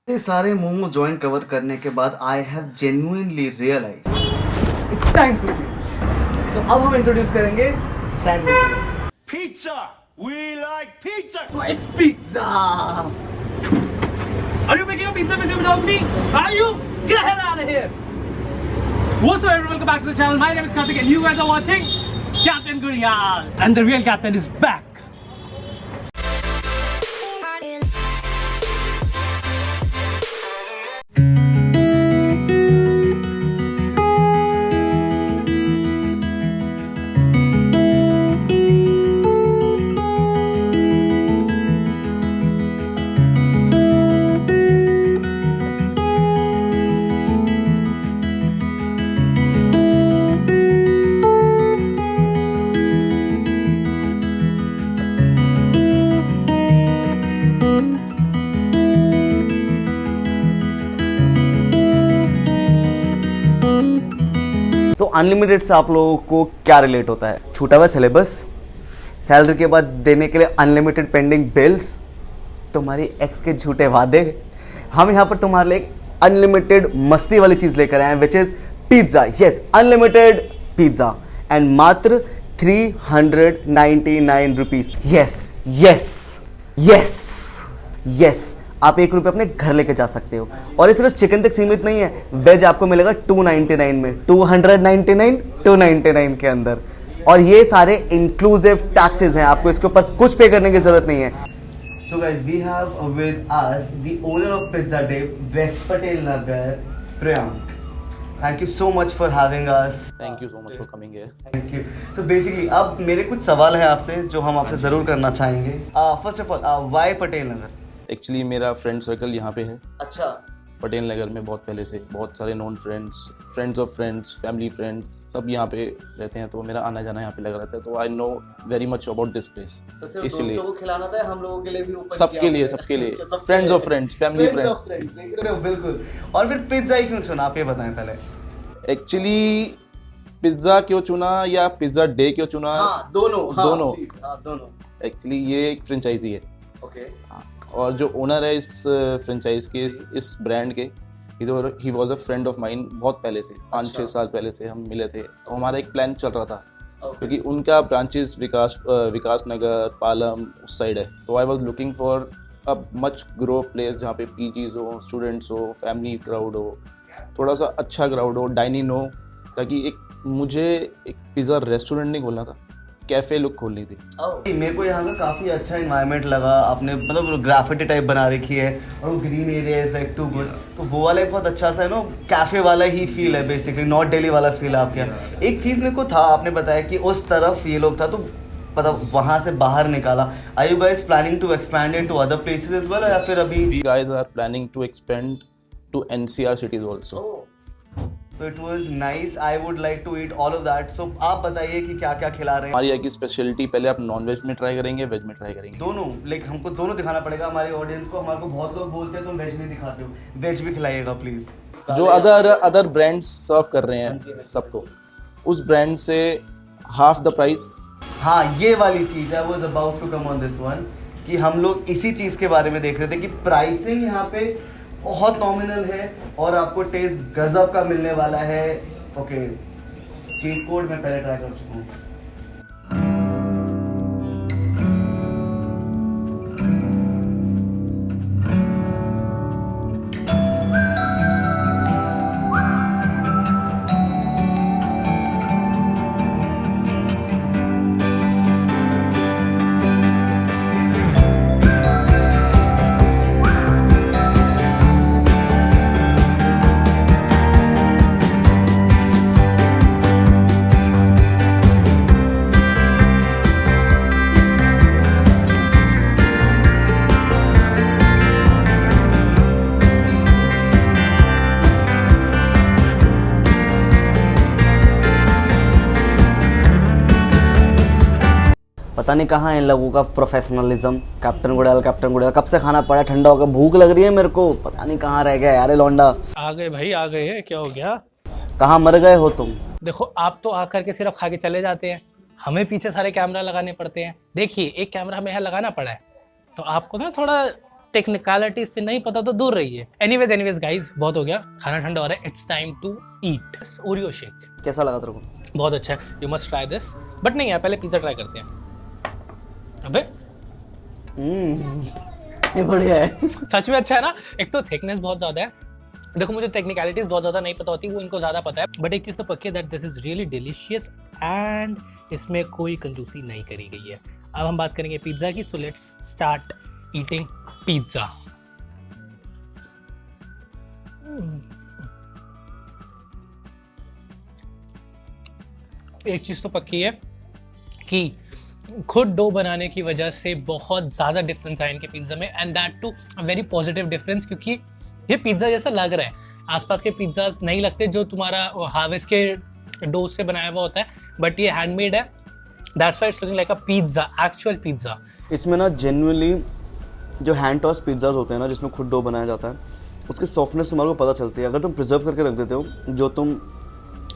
ये सारे momo joint cover करने के बाद I have genuinely realise it's time to तो अब हम इंट्रोड्यूस करेंगे sandwiches. Pizza! We like pizza! So it's pizza. Are you making a pizza with you without me? Are you? Get the hell out of here! What's up, everyone? Welcome back to the channel. My name is Karthik and you guys are watching Captain Guriyal. And the real captain is back. तो unlimited से आप लोगों को क्या relate होता है? छूटा हुआ सिलेबस, सैलरी के बाद देने के लिए अनलिमिटेड पेंडिंग बिल्स, तुम्हारी एक्स के झूठे वादे। हम यहाँ पर तुम्हारे लिए एक अनलिमिटेड मस्ती वाली चीज लेकर आए हैं which is pizza. Yes, unlimited pizza and मात्र 399 rupees. Yes yes yes yes, आप ₹1 अपने घर लेके जा सकते हो। और ये सिर्फ चिकन तक सीमित नहीं है, वेज आपको मिलेगा 299 में, 299 299 के अंदर। और ये सारे इंक्लूसिव टैक्सेस हैं, आपको इसके ऊपर कुछ पे करने की जरूरत नहीं है। So guys, we have with us the owner of Pizza Day, West Patel Nagar, Priyank. Thank you so much for having us. Thank you so much for coming here. Thank you. So basically अब मेरे कुछ सवाल हैं आपसे जो हम आपसे जरूर करना चाहेंगे। First of all, why Patel Nagar? Actually मेरा फ्रेंड सर्कल यहाँ पे है अच्छा, पटेल नगर में। बहुत पहले से बहुत सारे non friends, friends of friends, family friends सब यहाँ पे रहते हैं, तो मेरा आना जाना यहाँ पे लगा रहता है, तो I know very much about this place. तो सिर्फ इसलिए दोस्तों को खिलाना था, हम लोगों के लिए भी ओपन सबके लिए, सबके लिए, friends of friends, family friends. बिल्कुल। और फिर पिज्जा ही क्यों चुना, आप ये बताएं पहले। एक्चुअली पिज्ज़ा क्यों चुना या पिज्ज़ा डे क्यों चुना? हाँ, दोनों दोनों। please, हाँ, दोनों। एक्चुअली ये एक फ्रेंचाइजी है। ओके। और जो ओनर है इस फ्रेंचाइज के, इस ब्रांड के, he was a friend of mine. बहुत पहले से, 5-6 साल पहले से हम मिले थे, तो हमारा एक प्लान चल रहा था क्योंकि उनका ब्रांचेस विकास नगर, पालम उस साइड है, तो I was looking for a much grow place जहाँ पे पीजीज हो, स्टूडेंट्स हो, फैमिली क्राउड हो, थोड़ा सा अच्छा क्राउड हो, डाइनिंग हो, ताकि मुझे एक पिज़्ज़ा रेस्टोरेंट नहीं खोलना था, कैफ़े लुक खोलनी थी। मेरे को यहाँ का काफी अच्छा एनवायरनमेंट लगा। आपने मतलब ग्राफिटी टाइप बना रखी है और वो green area is like too good, तो वो वाला एक बहुत अच्छा सा है ना, कैफे वाला ही फील है बेसिकली, नॉट डेली वाला फील है आपके यहाँ। एक चीज मेरे को था, आपने बताया कि उस तरफ ये लोग था, तो पता वहां से बाहर निकाला। Are you guys planning to expand into other places as well, या फिर अभी? We guys are planning to expand to NCR cities also. So it was nice. I would like to eat all of that. So आप बताइए कि क्या क्या खिला रहे हैं? हमारी एक स्पेशलिटी, पहले आप नॉन वेज में ट्राई करेंगे, वेज में ट्राई करेंगे। दोनों, लाइक हमको दोनों दिखाना पड़ेगा हमारे ऑडियंस को। हमारे को बहुत लोग बोलते हैं तुम वेज नहीं दिखाते हो, वेज भी खिलाइएगा प्लीज। जो अदर ब्रांड्स सर्व कर रहे हैं सबको, उस ब्रांड से हाफ द प्राइस। हाँ, ये वाली चीज है, was about to come on this one, कि हम लोग इसी चीज के बारे में देख रहे थे कि प्राइसिंग यहाँ पे बहुत नॉमिनल है और आपको टेस्ट गजब का मिलने वाला है। ओके, चीट कोड मैं पहले ट्राई कर चुका हूँ। पता नहीं कहाँ है इन लोगों का प्रोफेशनलिज्म। कैप्टन गुड़ैल कब से खाना पड़ा, ठंडा होकर भूख लग रही है मेरे को, पता नहीं कहाँ रह गया यार ये लौंडा। आ गए भाई, आ गए हैं, क्या हो गया? कहाँ मर गए हो तुम? देखो, आप तो आकर के सिर्फ खा के चले जाते हैं, हमें पीछे सारे कैमरा लगाने पड़ते हैं। देखिए, एक कैमरा हमें यहाँ लगाना पड़ा है, तो आपको ना थोड़ा टेक्निकलिटी से नहीं पता तो दूर रहिए। एनीवेज गाइस, बहुत हो गया, खाना ठंडा हो रहा है, it's time to eat. Oreo shake कैसा लगा तेरे को? बहुत अच्छा है, you must try this. But नहीं यार, पहले पिज्जा ट्राई करते हैं। अबे ये बढ़िया है। सच में अच्छा है ना। एक तो थिकनेस बहुत ज्यादा है, देखो मुझे टेक्निकलिटीज बहुत ज्यादा नहीं पता होती, वो इनको ज्यादा पता है, बट एक चीज तो पक्की है that this is really delicious and इसमें कोई कंजूसी नहीं करी गई है। अब हम बात करेंगे पिज्जा की, so let's start eating pizza. एक चीज तो पक्की है कि खुद डो बनाने की वजह से बहुत ज़्यादा डिफरेंस आया इनके पिज्ज़ा में, and that too very positive difference, क्योंकि ये पिज्ज़ा जैसा लग रहा है। आसपास के पिज्ज़ाज नहीं लगते जो तुम्हारा हार्वेस्ट के डो से बनाया हुआ होता है, बट ये हैंडमेड है, that's why it's looking like a pizza, actual pizza. इसमें ना जेन्युइनली जो हैंड टॉस पिज्ज़ाज होते हैं ना, जिसमें खुद डो बनाया जाता है, उसकी सॉफ्टनेस तुम्हारे को पता चलती है। अगर तुम प्रिजर्व करके रख देते हो, जो तुम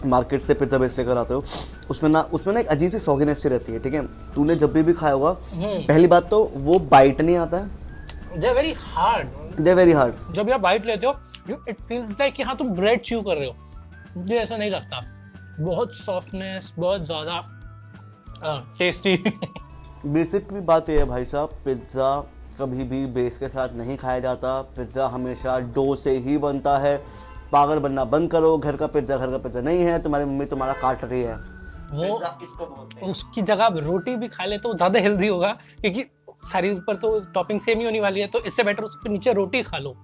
मार्केट से पिज्ज़ा बेच लेकर आते हो, उसमें ना एक अजीब सी सॉगीनेस सी रहती है, ठीक है। तूने जब भी खाया होगा, पहली बात तो वो बाइट नहीं आता है, they are very hard, they very hard. जब आप बाइट लेते हो इट फील्स लाइक कि हाँ तुम ब्रेड च्यू कर रहे हो, ये ऐसा नहीं लगता, बहुत सॉफ्टनेस, बहुत ज़्यादा टेस्टी। बेसिक बात ये है भाई साहब, पिज्ज़ा कभी भी बेस के साथ नहीं खाया जाता, पिज्ज़ा हमेशा डो से ही बनता है। पागल बनना बंद करो, घर का पिज्ज़ा नहीं है, तुम्हारी मम्मी तुम्हारा काट रही है। वो उसकी जगह आप रोटी भी खा ले तो ज़्यादा हेल्दी होगा, क्योंकि सारी ऊपर तो टॉपिंग सेम ही होने वाली है, तो इससे बेटर उसके नीचे रोटी खा लो।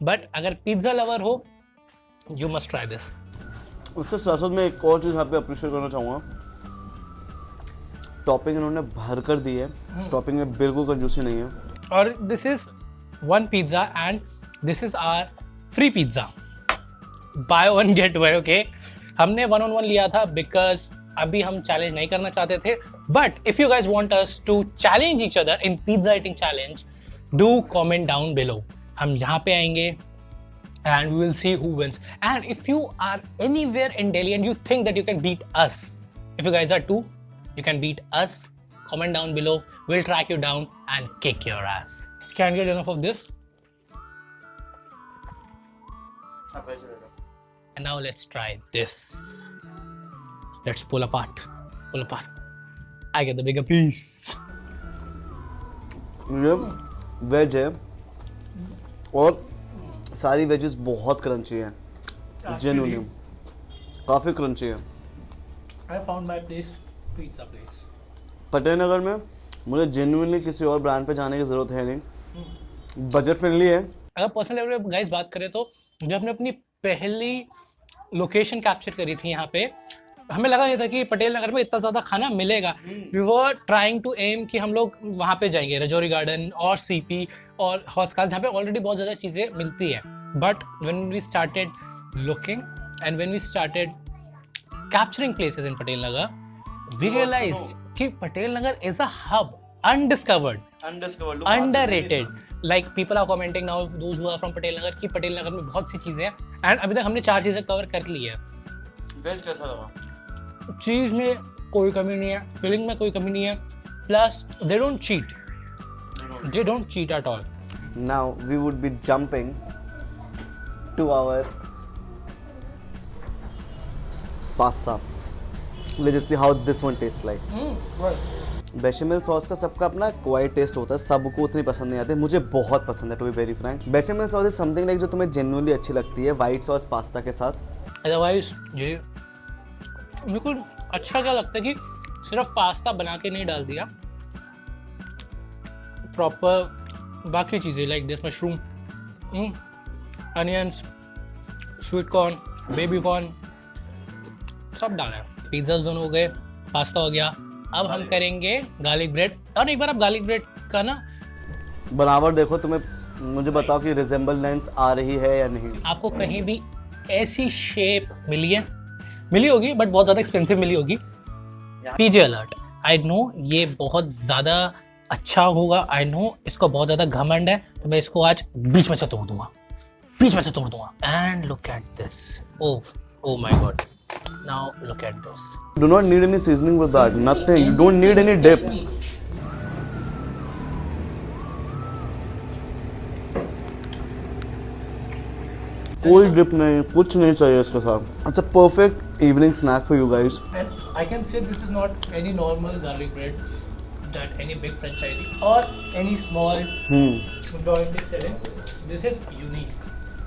बट अगर पिज्ज़ा लवर हो, यू मस्ट ट्राई दिस। उसके साथ साथ मैं एक और चीज़ यहाँ पे अप्रिशिएट करना चाहूँगा, टॉपिंग इन्होंने भर कर दी है, टॉपिंग में बिल्कुल कंजूसी नहीं है। और this is one pizza and this is our free pizza, buy one get one. Okay, हमने 1-on-1 लिया था बिकॉज अभी हम चैलेंज नहीं करना चाहते थे, but if you guys want us to challenge each other in pizza eating challenge, do comment down below. हम यहाँ पे आएंगे and we will see who wins. And if you are anywhere in Delhi and you think that you can beat us, if you guys are too, you can beat us, comment down below, we'll track you down and kick your ass. Can't get enough of this. And now let's try this. Let's pull apart. I get the bigger piece. ये veg है और सारी wages बहुत crunchy हैं, genuinely काफ़ी crunchy है। I found my place, pizza place. Patel Nagar में मुझे जेन्युइनली किसी और ब्रांड पे जाने की ज़रूरत है नहीं, बजट फ्रेंडली है। अगर पर्सनल लेवल पे गाइस बात करें तो जब हमने अपनी पहली लोकेशन कैप्चर करी थी यहाँ पे, हमें लगा नहीं था कि पटेल नगर में इतना ज़्यादा खाना मिलेगा। We were trying to aim कि हम लोग वहाँ पे जाएंगे, रजौरी गार्डन और सीपी और हॉस्काल, जहाँ पे ऑलरेडी बहुत ज़्यादा चीज़ें मिलती है। But when we started looking and when we started capturing places in Patel Nagar, we realise कि Patel Nagar is a hub, undiscovered, underrated. Like people are commenting now, those who are from Patel Nagar, कि पटेल नगर में बहुत सी चीज़ें हैं एंड अभी तक हमने 4 चीज़ें कवर कर ली है। वेज कैसा लगा? चीज़ में कोई कमी नहीं है, फिलिंग में कोई कमी नहीं है, plus they don't cheat at all. Now we would be jumping to our pasta. Let's just see how this one tastes like. Bechamel sauce का सबका अपना क्वाइट टेस्ट होता है, सबको उतनी पसंद नहीं आती, मुझे बहुत पसंद है to be very frank. Bechamel sauce is something like जो तुम्हें जेन्युइनली अच्छी लगती है वाइट सॉस पास्ता के साथ। अदरवाइज ये मेरे को अच्छा क्या लगता है कि सिर्फ पास्ता बना के नहीं डाल दिया, प्रॉपर बाकी चीज़ें like this mushroom, onions, sweet corn, baby corn, सब डाला है। पिज्ज़ाज दोनों हो गए, पास्ता हो गया, अब हम करेंगे गार्लिक ब्रेड। और एक बार आप गार्लिक ब्रेड का ना बनावट देखो, तुम्हें मुझे बताओ कि रिजेंबलेंस आ रही है या नहीं। आपको कहीं भी ऐसी शेप मिली होगी बट बहुत ज़्यादा एक्सपेंसिव मिली होगी। पीजे अलर्ट, आई नो ये बहुत ज़्यादा अच्छा होगा, आई नो इसको बहुत ज़्यादा घमंड है, तो मैं इसको आज बीच में से तोड़ दूंगा and look at this, oh my God, now look at this. Do not need any seasoning with that, nothing, you don't need any dip. कोई डिप नहीं, कुछ नहीं चाहिए इसके साथ। It's a perfect evening snack for you guys. And I can say this is not any normal garlic bread that any big franchisee or any small joint is selling. This is unique.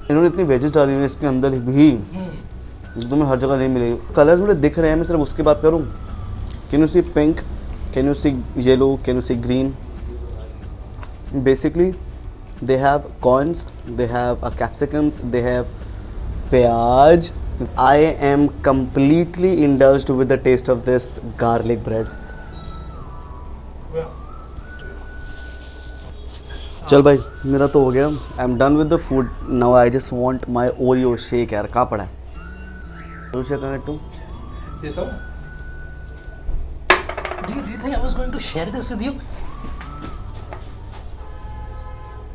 इन्होंने इतनी wages डाली हुई है इसके अंदर भी, जो तुम्हें हर जगह नहीं मिलेगी। कलर्स मुझे दिख रहे हैं, मैं सिर्फ उसकी बात करूँ। Can you see pink, can you see yellow, can you see green. Basically they have corns, they have capsicums, they have piyaj. I am completely indulged with the taste of this garlic bread. चल भाई, मेरा तो हो गया। I am done with the food now. I just want my Oreo shake. यार कहाँ पड़ा है ओरियो शेक? टू देता हूँ। Do you really think I was going to share this with you?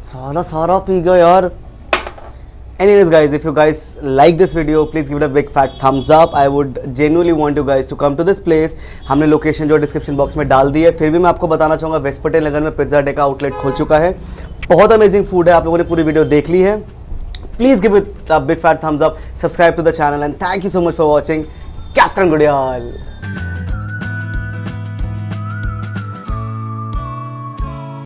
सारा पी गया यार। Anyways guys, if you guys like this video, please give it a big fat thumbs up. I would genuinely want you guys to come to this place. हमने location जो description box में डाल दी है। फिर भी मैं आपको बताना चाहूँगा वेस्ट पटेल नगर में पिज्ज़ा डे का आउटलेट खुल चुका है। बहुत अमेजिंग फूड है। आप लोगों ने पूरी वीडियो देख ली है। Please give it a big fat thumbs up, subscribe to the channel and thank you so much for watching. Captain Gudiyal.